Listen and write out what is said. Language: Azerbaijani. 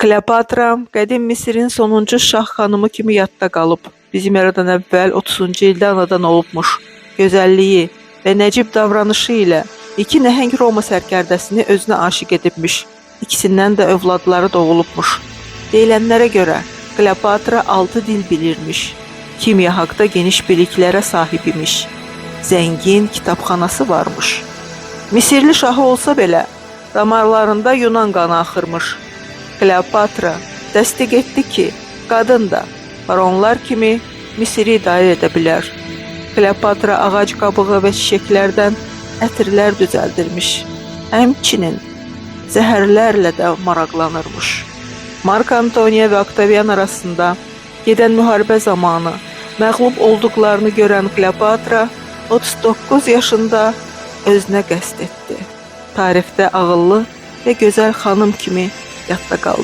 Kleopatra qədim Misirin sonuncu şah xanımı kimi yadda qalıb. Bizim eradan əvvəl 30-cu ildə anadan olubmuş. Gözəlliyi və nəcib davranışı ilə iki nəhəng Roma sərkərdəsini özünə aşiq edibmiş. İkisindən də övladları doğulubmuş. Deyilənlərə görə Kleopatra 6 dil bilirmiş. Kimya haqqında geniş biliklərə sahib imiş. Zəngin kitabxanası varmış. Misirli şahı olsa belə damarlarında Yunan qanı axırmış. Kleopatra təsdiq etdi ki, qadın da baronlar kimi Misiri idarə edə bilər. Kleopatra ağac qabığı və çiçəklərdən ətirlər düzəldirmiş. Həmçinin zəhərlərlə də maraqlanırmış. Mark Antoniya və Oktavian arasında gedən müharibə zamanı məğlub olduqlarını görən Kleopatra 39 yaşında özünə qəsd etdi. Tarixdə ağıllı və gözəl xanım kimi yadda qaldı.